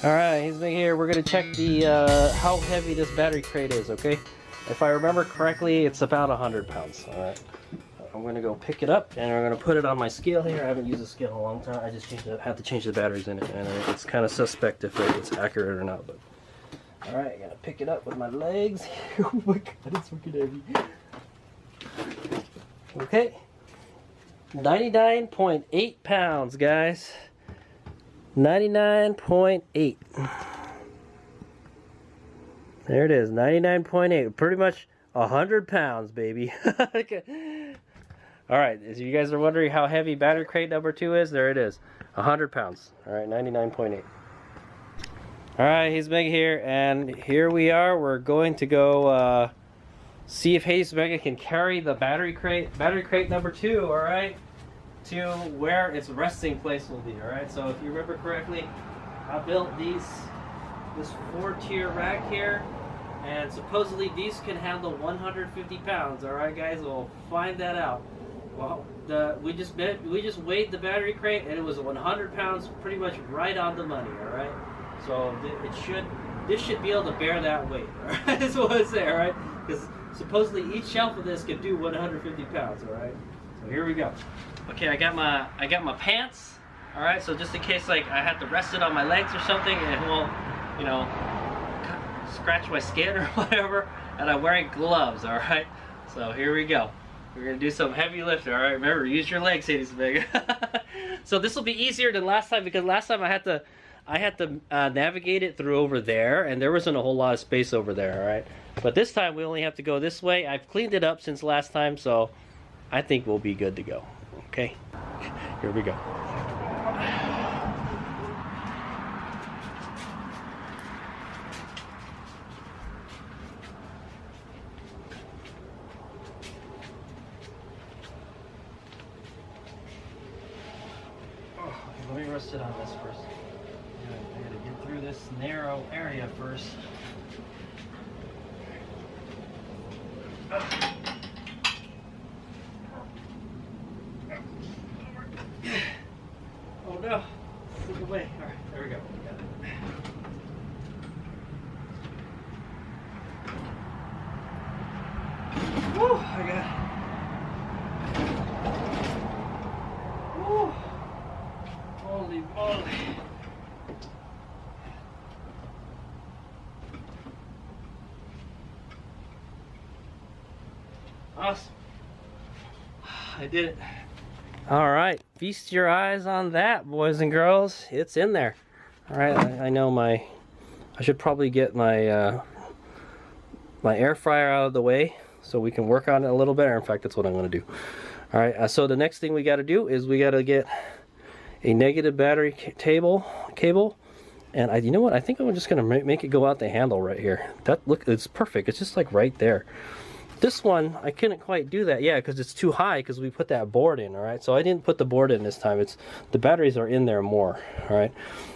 Alright, he's been here. We're gonna check the how heavy this battery crate is, okay? If I remember correctly, it's about 100 pounds. Alright. I'm gonna go pick it up and we're gonna put it on my scale here. I haven't used a scale in a long time. I just had to change the batteries in it, and it's kind of suspect if it's accurate or not. But alright, I gotta pick it up with my legs. Oh my god, it's fucking heavy. Okay. 99.8 pounds, guys. 99.8. There it is, 99.8. Pretty much 100 pounds, baby. Okay. Alright, as you guys are wondering how heavy battery crate number 2 is, there it is. 100 pounds. Alright, 99.8. Alright, he's big here, and here we are. We're going to go see if HadesOmega can carry the battery crate number 2, alright? To where its resting place will be. All right, so if you remember correctly, I built this 4-tier rack here, and supposedly these can handle 150 pounds. All right, guys, we'll find that out. Well, we just weighed the battery crate, and it was 100 pounds, pretty much right on the money. All right, so this should be able to bear that weight. All right, that's what I say. All right, because supposedly each shelf of this can do 150 pounds. All right, so here we go. Okay, I got my pants. All right, so just in case like I have to rest it on my legs or something, and it won't, you know, scratch my skin or whatever. And I'm wearing gloves. All right, so here we go. We're gonna do some heavy lifting. All right, remember, use your legs, HadesOmega. So this will be easier than last time, because last time I had to navigate it through over there, and there wasn't a whole lot of space over there. All right, but this time we only have to go this way. I've cleaned it up since last time, so I think we'll be good to go. Okay, here we go. Let me rest it on this first. I gotta get through this narrow area first. Oh no, look away. All right, there we go. We got it. Woo, I got it. Woo, holy moly. Awesome. I did it. All right, feast your eyes on that, boys and girls. It's in there. All right, I know I should probably get my my air fryer out of the way so we can work on it a little better. In fact, that's what I'm going to do. All right, so the next thing we got to do is we got to get a negative battery cable, and you know what? I think I'm just going to make it go out the handle right here. Look, it's perfect. It's just like right there. This one, I couldn't quite do that, yeah, because it's too high because we put that board in, all right? So I didn't put the board in this time. The batteries are in there more, all right?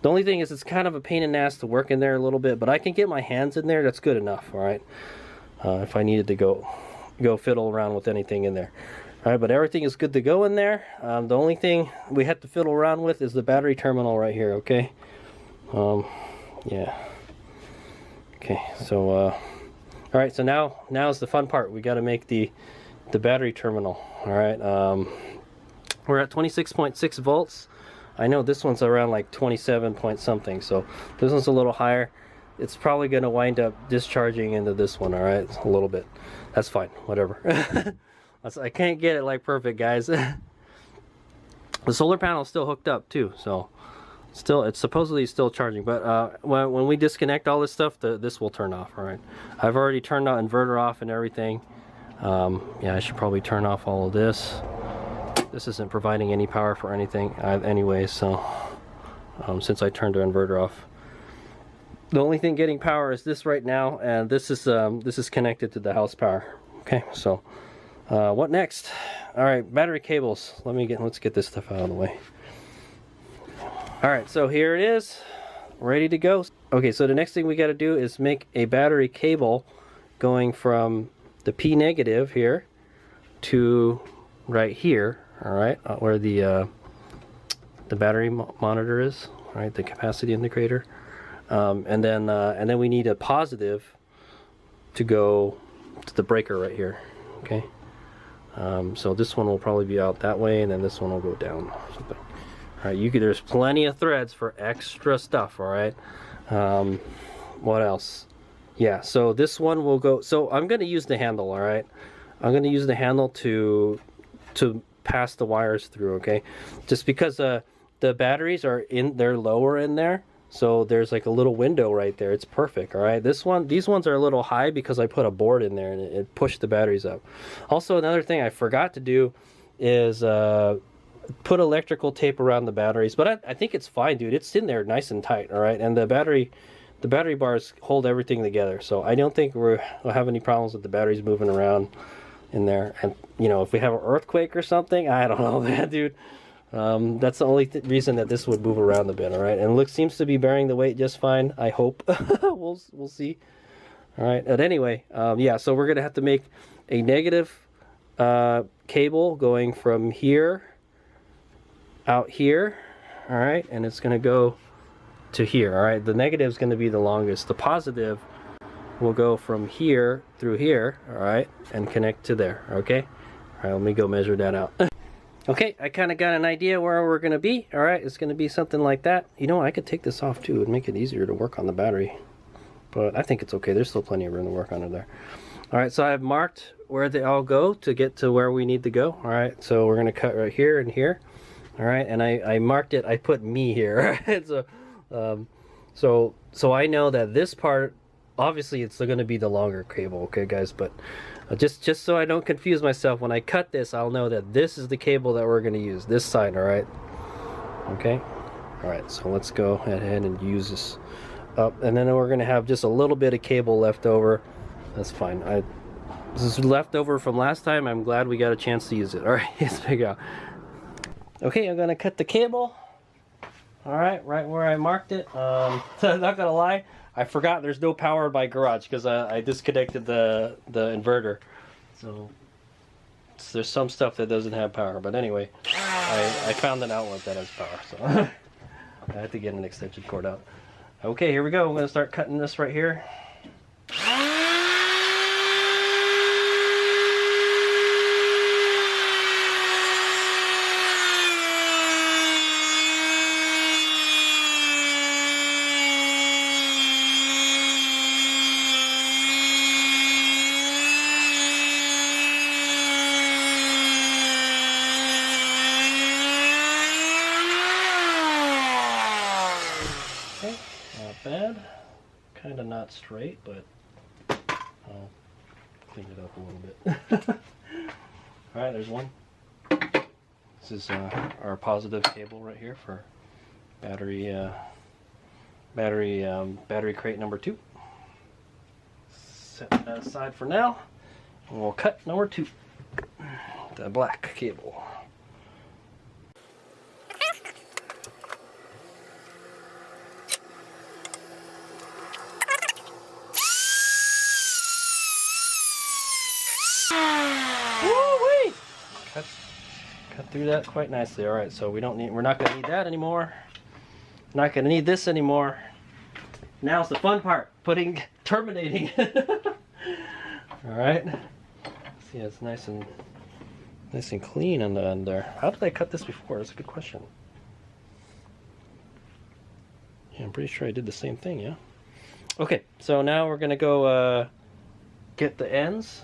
The only thing is it's kind of a pain in the ass to work in there a little bit, but I can get my hands in there. That's good enough, all right? If I needed to go fiddle around with anything in there. All right, but everything is good to go in there. The only thing we have to fiddle around with is the battery terminal right here, okay? Yeah. Okay, so... all right, so now's the fun part. We got to make the battery terminal. All right, we're at 26.6 volts. I know this one's around like 27 point something, so this one's a little higher. It's probably going to wind up discharging into this one. All right, a little bit. That's fine. Whatever. I can't get it like perfect, guys. The solar panel is still hooked up too, so. It's supposedly still charging, but when we disconnect all this stuff, this will turn off. All right, I've already turned the inverter off and everything. Yeah, I should probably turn off all of this. This isn't providing any power for anything anyway, so since I turned the inverter off, the only thing getting power is this right now, and this is connected to the house power. Okay, so what next? All right, battery cables. Let's get this stuff out of the way. Alright, so here it is, ready to go. Okay, so the next thing we got to do is make a battery cable going from the P negative here to right here, alright, where the battery monitor is, right, the capacity indicator. And then we need a positive to go to the breaker right here. Okay. So this one will probably be out that way, and then this one will go down. All right. There's plenty of threads for extra stuff. All right. What else? Yeah. So this one will go. So I'm going to use the handle. All right. I'm going to use the handle to pass the wires through. Okay. Just because the batteries are they're lower in there. So there's like a little window right there. It's perfect. All right. These ones are a little high because I put a board in there and it pushed the batteries up. Also, another thing I forgot to do is put electrical tape around the batteries, but I think it's fine, dude. It's in there nice and tight. All right. And the battery bars hold everything together. So I don't think we'll have any problems with the batteries moving around in there. And you know, if we have an earthquake or something, I don't know, man, dude. That's the only reason that this would move around a bit. All right, and seems to be bearing the weight just fine. I hope. we'll see. All right, but anyway, yeah. So we're gonna have to make a negative cable going from here out here. All right, and it's gonna go to here. All right, the negative is gonna be the longest. The positive will go from here through here. All right, and connect to there. Okay. All right, let me go measure that out. Okay, I kind of got an idea where we're going to be. All right, it's going to be something like that. You know, I could take this off too and make it easier to work on the battery. But I think it's okay. There's still plenty of room to work on it there. All right, so I've marked where they all go to get to where we need to go. All right, so we're going to cut right here and here. All right, and I marked it. I put me here. Right? So I know that this part, obviously it's going to be the longer cable, okay, guys? But just so I don't confuse myself, when I cut this, I'll know that this is the cable that we're going to use, this side. All right, okay. All right, so let's go ahead and use this up, and then we're going to have just a little bit of cable left over. That's fine. This is left over from last time. I'm glad we got a chance to use it. All right, let's figure out. Okay, I'm going to cut the cable. All right where I marked it. Not gonna lie, I forgot there's no power by garage because I disconnected the inverter. So there's some stuff that doesn't have power. But anyway, I found an outlet that has power. So I had to get an extension cord out. Okay, here we go. I'm gonna start cutting this right here. Bad, kind of not straight, but I'll clean it up a little bit. All right, there's one. This is our positive cable right here for battery crate number 2. Set that aside for now, and we'll cut number 2, the black cable. Cut through that quite nicely. All right, so we're not going to need that anymore. Not going to need this anymore. Now's the fun part, terminating. All right. See, it's nice and clean on the end there. How did I cut this before? That's a good question. Yeah, I'm pretty sure I did the same thing. Yeah. Okay, so now we're going to go get the ends.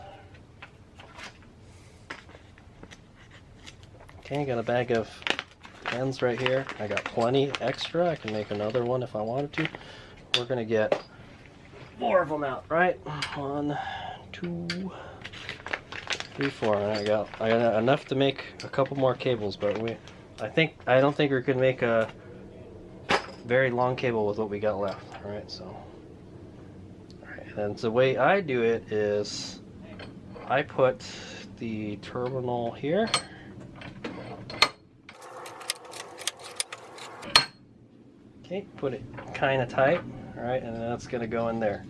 Okay, got a bag of ends right here. I got plenty extra. I can make another one if I wanted to. We're gonna get 4 of them out, right? 1, 2, 3, 4. And I got enough to make a couple more cables, but I don't think we could make a very long cable with what we got left. All right, so. All right, and the way I do it is I put the terminal here. Okay, put it kind of tight, all right, and then that's going to go in there.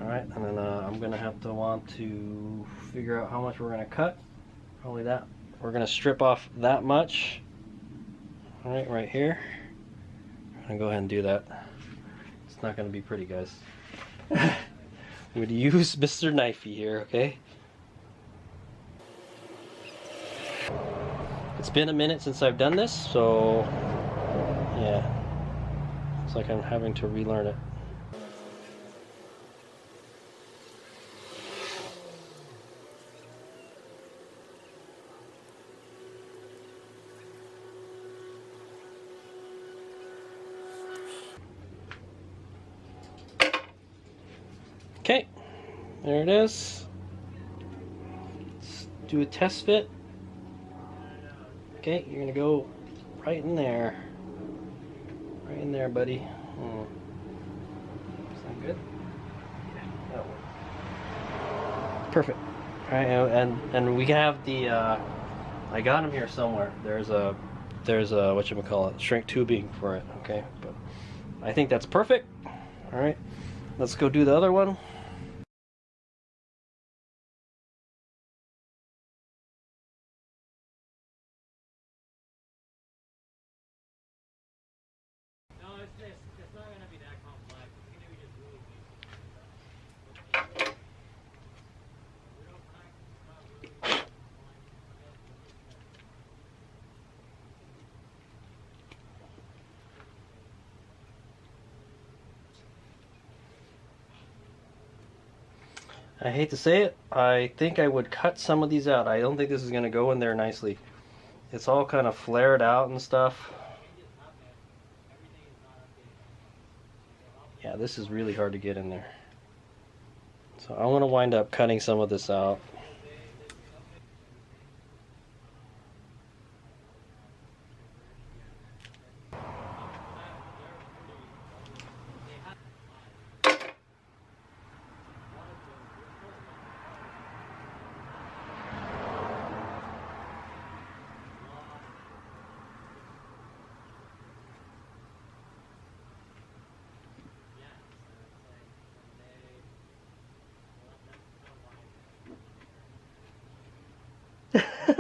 All right, and then I'm going to want to figure out how much we're going to cut. Probably that. We're going to strip off that much, all right, right here. I'm gonna go ahead and do that. It's not gonna be pretty, guys. I'm gonna use Mr. Knifey here, okay? It's been a minute since I've done this, so yeah. It's like I'm having to relearn it. Okay, there it is. Let's do a test fit. Okay, you're gonna go right in there. Right in there, buddy. Is that good? Yeah, that works. Perfect. All right, and we have the. I got them here somewhere. There's a whatchamacallit, shrink tubing for it. Okay, but I think that's perfect. All right, let's go do the other one. It's not gonna be that complex. It's gonna be just really easy. I hate to say it, I think I would cut some of these out. I don't think this is gonna go in there nicely. It's all kind of flared out and stuff. Yeah, this is really hard to get in there. So I want to wind up cutting some of this out.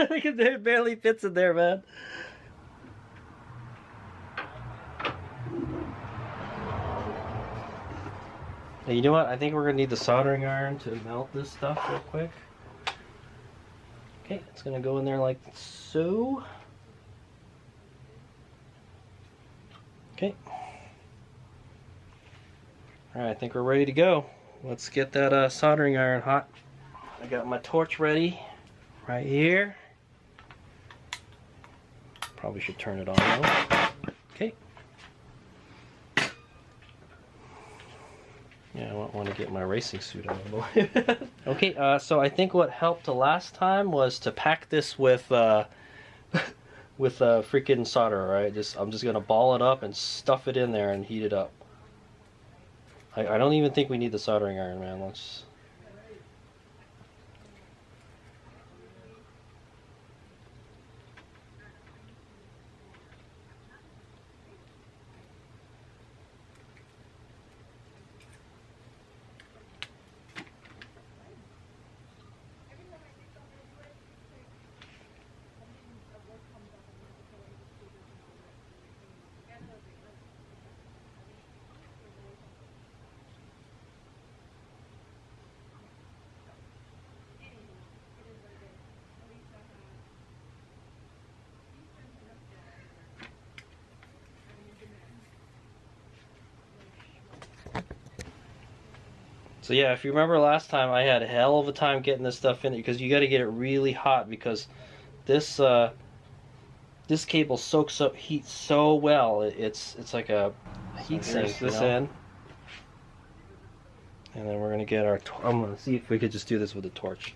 Look at there, it barely fits in there, man. Hey, you know what? I think we're gonna need the soldering iron to melt this stuff real quick. Okay, it's gonna go in there like so. Okay. Alright, I think we're ready to go. Let's get that soldering iron hot. I got my torch ready right here. Probably should turn it on though. Okay. Yeah, I want to get my racing suit on the way. Okay, so I think what helped the last time was to pack this with freaking solder, right? I'm just gonna ball it up and stuff it in there and heat it up. I don't even think we need the soldering iron, man. Let's. So yeah, if you remember last time, I had a hell of a time getting this stuff in it because you got to get it really hot because this this cable soaks up heat so well. It's like a heat sink. This in, and then we're gonna get our. I'm gonna see if we could just do this with a torch.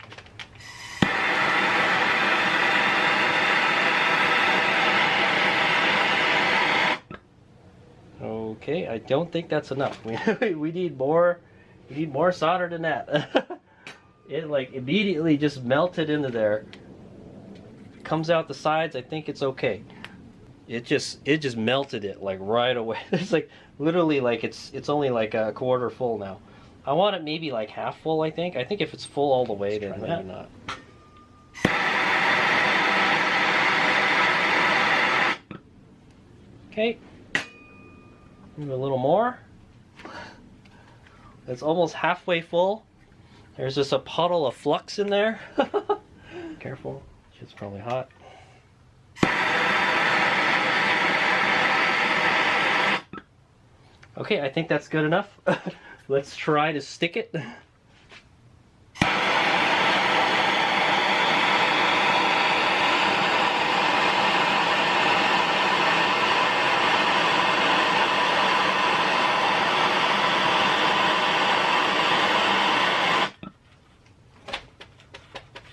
Okay, I don't think that's enough. We need more. We need more solder than that. It like immediately just melted into there. It comes out the sides. I think it's okay. It just melted it like right away. It's like literally like it's only like a quarter full now. I want it maybe like half full. I think if it's full all the way, then maybe not. Okay. Maybe a little more. It's almost halfway full. There's just a puddle of flux in there. Careful, shit's probably hot. Okay, I think that's good enough. Let's try to stick it.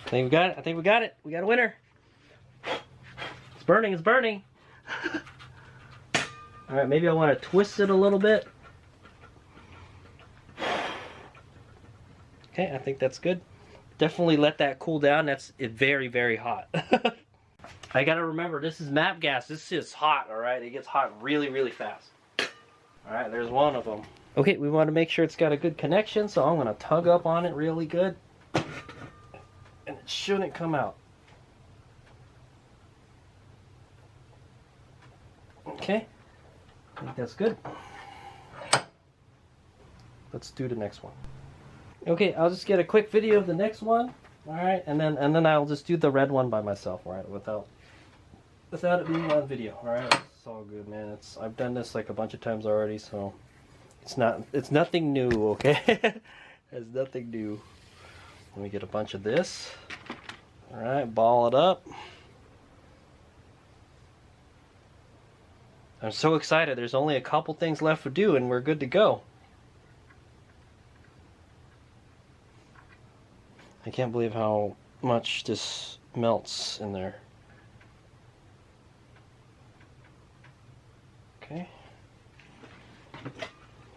I think we got it. I think we got it. We got a winner. It's burning. It's burning. All right, maybe I want to twist it a little bit. Okay, I think that's good. Definitely let that cool down. That's very, very hot. I gotta remember, this is map gas. This is hot, all right? It gets hot really, really fast. All right, there's one of them. Okay, we want to make sure it's got a good connection, so I'm gonna tug up on it really good. And it shouldn't come out. Okay, I think that's good. Let's do the next one. Okay, I'll just get a quick video of the next one. All right, and then I'll just do the red one by myself, all right, without it being on video. All right, it's all good, man. I've done this like a bunch of times already, so it's nothing new, okay? It's nothing new. Let me get a bunch of this. All right, ball it up. I'm so excited. There's only a couple things left to do and we're good to go. I can't believe how much this melts in there. Okay.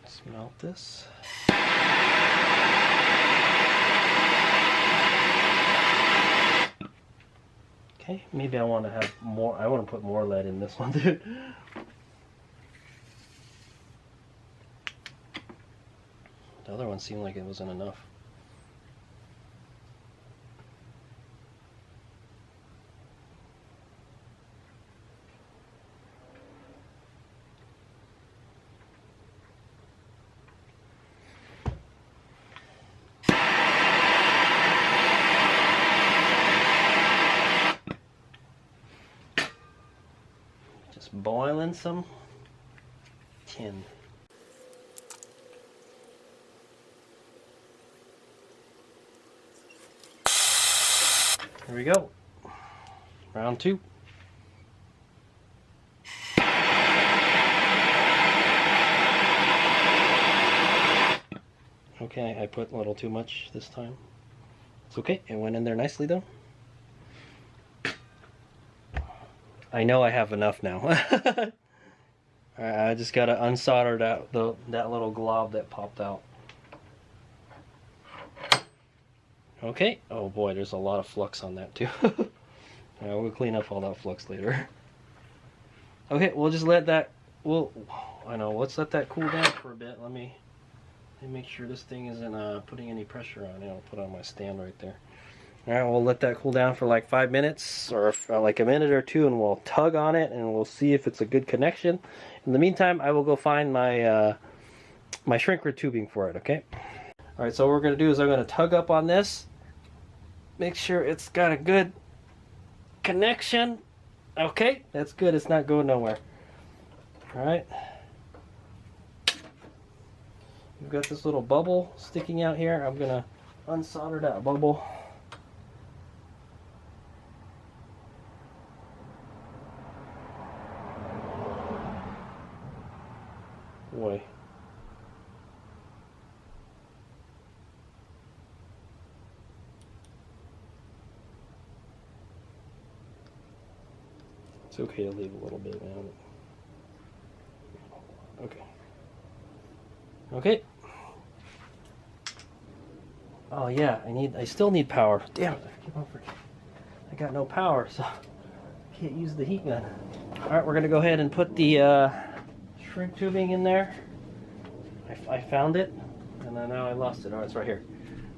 Let's melt this. Okay, maybe I want to have more. I want to put more lead in this one, dude. The other one seemed like it wasn't enough. Just boiling some tin. Here we go. Round two. Okay, I put a little too much this time. It's okay, it went in there nicely though. I know I have enough now. Alright, I just gotta unsolder that little glob that popped out. Okay. Oh boy, there's a lot of flux on that too. Alright, we'll clean up all that flux later. Okay, we'll just let that. Let's let that cool down for a bit. Let me make sure this thing isn't putting any pressure on it. I'll put it on my stand right there. Alright, we'll let that cool down for like 5 minutes or like a minute or two, and we'll tug on it and we'll see if it's a good connection. In the meantime, I will go find my my shrinker tubing for it, okay? Alright, so what we're going to do is I'm going to tug up on this. Make sure it's got a good connection. Okay, that's good. It's not going nowhere. Alright. We've got this little bubble sticking out here. I'm going to unsolder that bubble. Boy. It's okay to leave a little bit, man. Okay. Okay. Oh yeah, I still need power. Damn it, I keep on forgetting. I got no power, so I can't use the heat gun. Alright, we're gonna go ahead and put the shrink tubing in there. I found it, and then now I lost it. Oh, it's right here.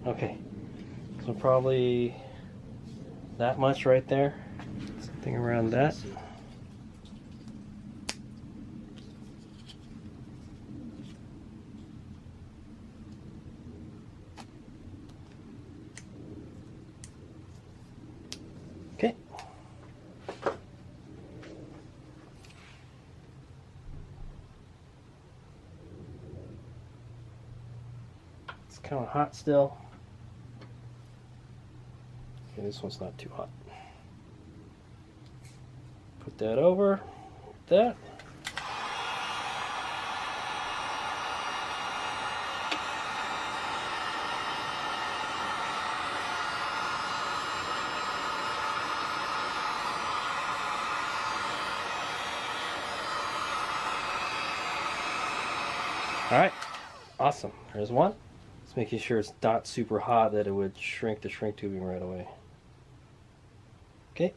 Okay. So probably that much right there. Something around that. kind of hot still. Okay, this one's not too hot. Put that over. That. Alright, awesome. There's one. Just making sure it's not super hot that it would shrink the shrink tubing right away. Okay.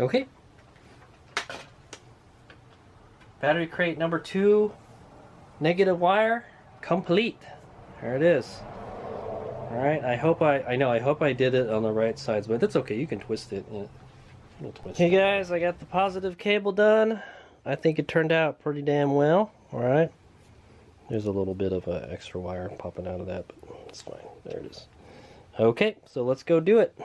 Okay. Battery crate number 2. Negative wire complete. There it is. All right. I hope I did it on the right sides, but that's okay. You can twist it. Yeah. Hey guys, I got the positive cable done. I think it turned out pretty damn well. All right. There's a little bit of extra wire popping out of that, but it's fine. There it is. Okay, so let's go do it.